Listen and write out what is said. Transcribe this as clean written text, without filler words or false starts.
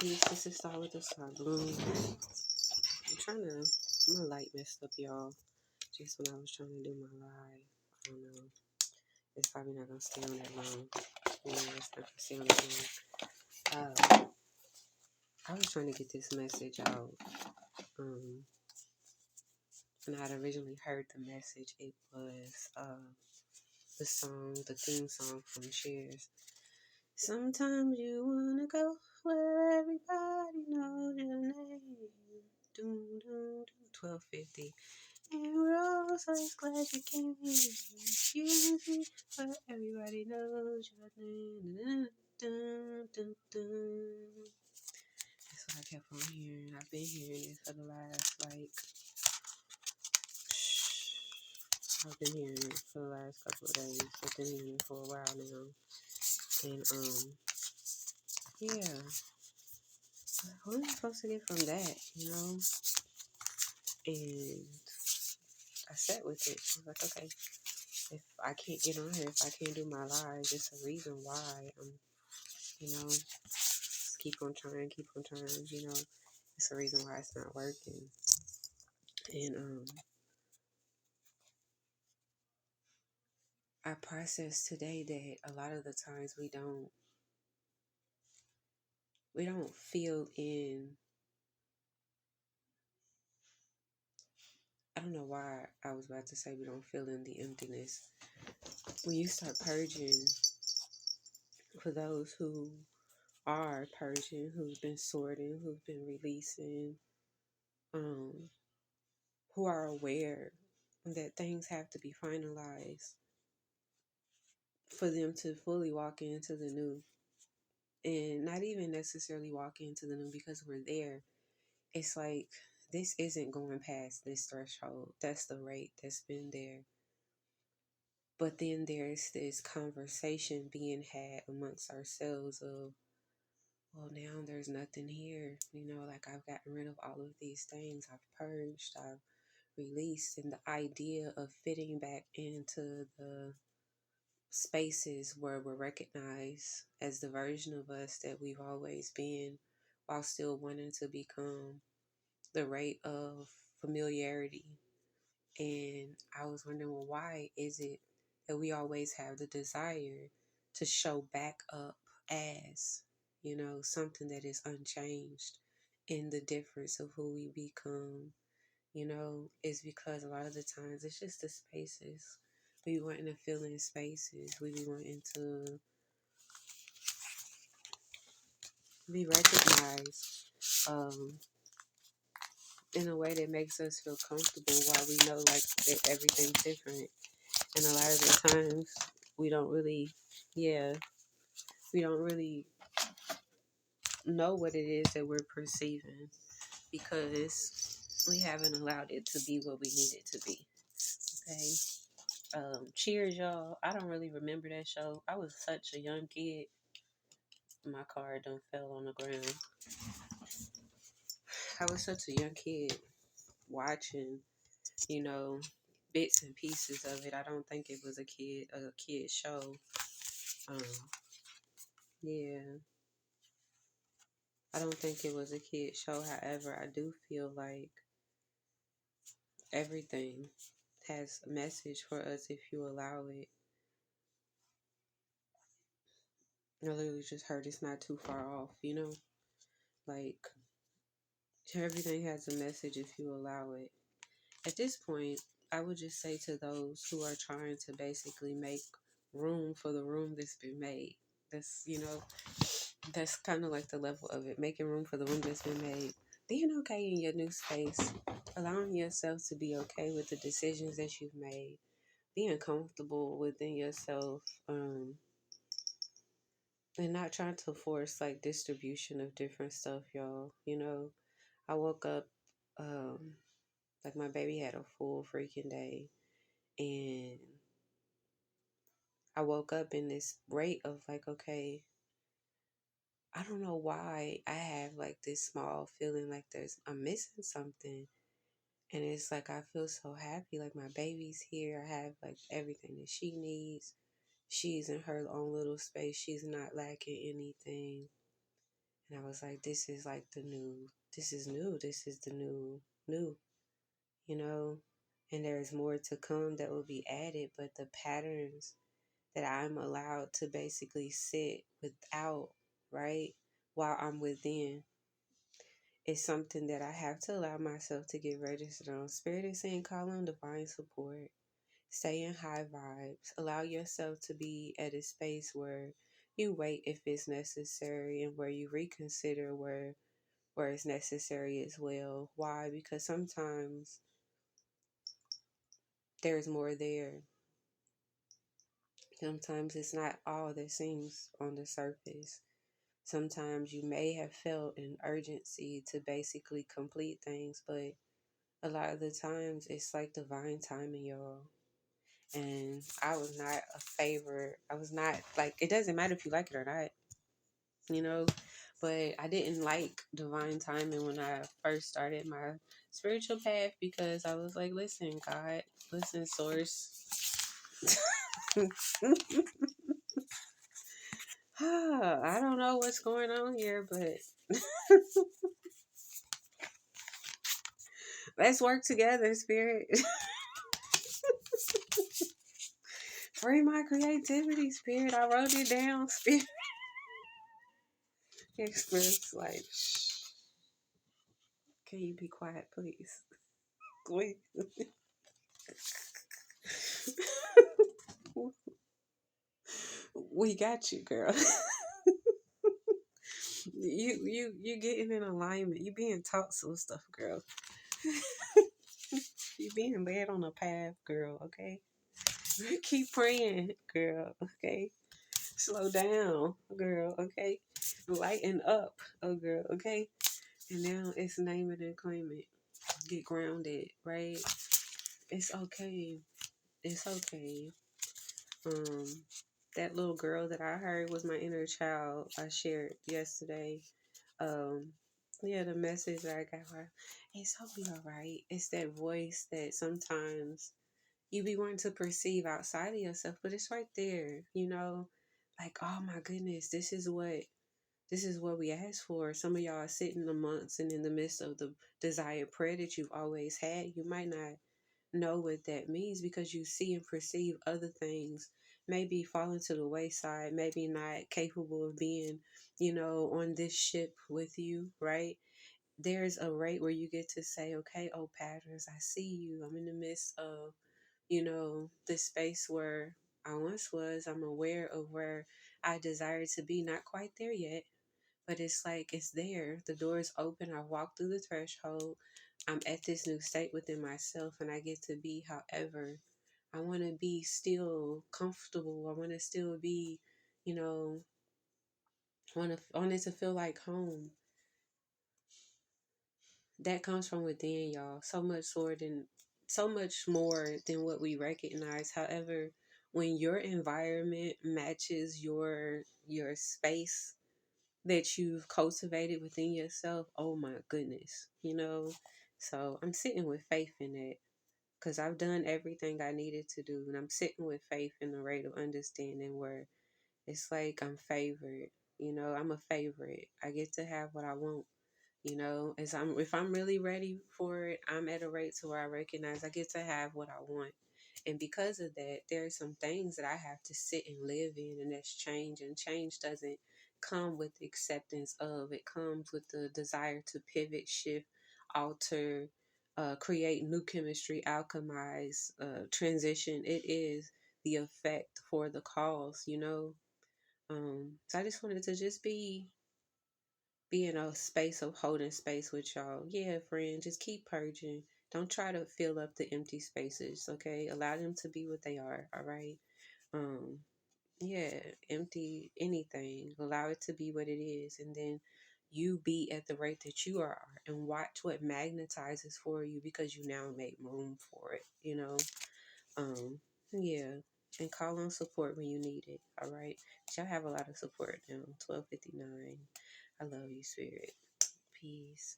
peace. This is Star with the Star Bloom. My light messed up, y'all. Just when I was trying to do my live. I don't know. It's probably not going to stay on that long. Yeah, it's not going to stay on that long. I was trying to get this message out. When I had originally heard the message, it was the theme song from Cheers. Sometimes you wanna go where everybody knows your name. Doom, doom, doom. 12:50. And we're all so glad you came here. Music where everybody knows your name. Dun, dun, dun. That's what I kept on hearing. I've been hearing it for the last I've been hearing it for the last couple of days. I've been hearing it for a while now. And yeah. What am I supposed to get from that, And I sat with it. I was like, okay, if I can't get on here, if I can't do my lives, it's a reason why I'm, keep on trying, It's a reason why it's not working. And I processed today that a lot of the times we don't feel in. I don't know why I was about to say we don't feel in the emptiness. When you start purging, for those who are purging, who've been sorting, who've been releasing, who are aware that things have to be finalized for them to fully walk into the new. And not even necessarily walk into the new because we're there. It's like, this isn't going past this threshold. That's the rate that's been there. But then there's this conversation being had amongst ourselves of, well, now there's nothing here. Like I've gotten rid of all of these things. I've purged, I've released. And the idea of fitting back into the spaces where we're recognized as the version of us that we've always been, while still wanting to become the rate of familiarity. And I was wondering, well, why is it that we always have the desire to show back up as, something that is unchanged in the difference of who we become, is because a lot of the times it's just the spaces. We be wanting to fill in spaces. We be wanting to be recognized in a way that makes us feel comfortable, while we know like that everything's different. And a lot of the times we don't really know what it is that we're perceiving, because we haven't allowed it to be what we need it to be. Okay. Cheers, y'all. I don't really remember that show. I was such a young kid. My car done fell on the ground. I was such a young kid watching, bits and pieces of it. I don't think it was a kid show. Yeah. I don't think it was a kid show. However, I do feel like everything has a message for us if you allow it. I literally just heard it's not too far off, Like, everything has a message if you allow it. At this point, I would just say to those who are trying to basically make room for the room that's been made. That's kind of like the level of it. Making room for the room that's been made. Being okay in your new space. Allowing yourself to be okay with the decisions that you've made. Being comfortable within yourself. And not trying to force like distribution of different stuff, y'all. I woke up, like my baby had a full freaking day. And I woke up in this rate of like, okay, I don't know why I have like this small feeling like I'm missing something. And it's like, I feel so happy. Like my baby's here. I have like everything that she needs. She's in her own little space. She's not lacking anything. And I was like, this is like this is new. This is the new, you know? And there's more to come that will be added, but the patterns that I'm allowed to basically sit without, right? While I'm within, is something that I have to allow myself to get registered on. Spirit is saying, call on divine support. Stay in high vibes. Allow yourself to be at a space where you wait if it's necessary and where you reconsider where it's necessary as well. Why? Because sometimes there's more there. Sometimes it's not all that seems on the surface. Sometimes you may have felt an urgency to basically complete things, but a lot of the times it's like divine timing, y'all. And I was not a favorite. I was not like, it doesn't matter if you like it or not, you know, but I didn't like divine timing when I first started my spiritual path because I was like, listen, God, listen, source. I don't know what's going on here, but let's work together, spirit. Free my creativity, spirit. I wrote it down, spirit. Spirit's like, shh. Can you be quiet, please? Please. We got you, girl. You getting in alignment. You being taught some stuff, girl. You being led on a path, girl. Okay. Keep praying, girl. Okay. Slow down, girl. Okay. Lighten up, oh girl. Okay. And now it's name it and claim it. Get grounded, right? It's okay. It's okay. Um, that little girl that I heard was my inner child. I shared yesterday. Um, yeah, the message that I got her. It's gonna be all right. It's that voice that sometimes you be wanting to perceive outside of yourself, but it's right there. You know, like, oh my goodness, this is what we asked for. Some of y'all are sitting amongst and in the midst of the desired prayer that you've always had. You might not know what that means because you see and perceive other things maybe falling to the wayside, maybe not capable of being, on this ship with you, right? There's a rate where you get to say, okay, oh patterns, I see you. I'm in the midst of, this space where I once was. I'm aware of where I desire to be, not quite there yet, but it's like it's there. The door is open. I walk through the threshold. I'm at this new state within myself, and I get to be however I want to be, still comfortable. I want to still be, you know, want it to feel like home. That comes from within, y'all. So much more than what we recognize. However, when your environment matches your space that you've cultivated within yourself, oh my goodness, So I'm sitting with faith in that because I've done everything I needed to do, and I'm sitting with faith in the rate of understanding where it's like I'm favored. I'm a favorite. I get to have what I want. As if I'm really ready for it, I'm at a rate to where I recognize I get to have what I want. And because of that, there are some things that I have to sit and live in, and that's change. And change doesn't come with acceptance of, it comes with the desire to pivot, shift, alter, create new chemistry, alchemize, transition. It is the effect for the cause. So I just wanted to just be in a space of holding space with y'all. Yeah, friend, just keep purging. Don't try to fill up the empty spaces, okay? Allow them to be what they are, all right? Um, yeah, empty anything. Allow it to be what it is, and then you be at the rate that you are, and watch what magnetizes for you because you now make room for it. Um, yeah. And call on support when you need it, all right? Y'all have a lot of support now. 12:59. I love you, spirit. Peace.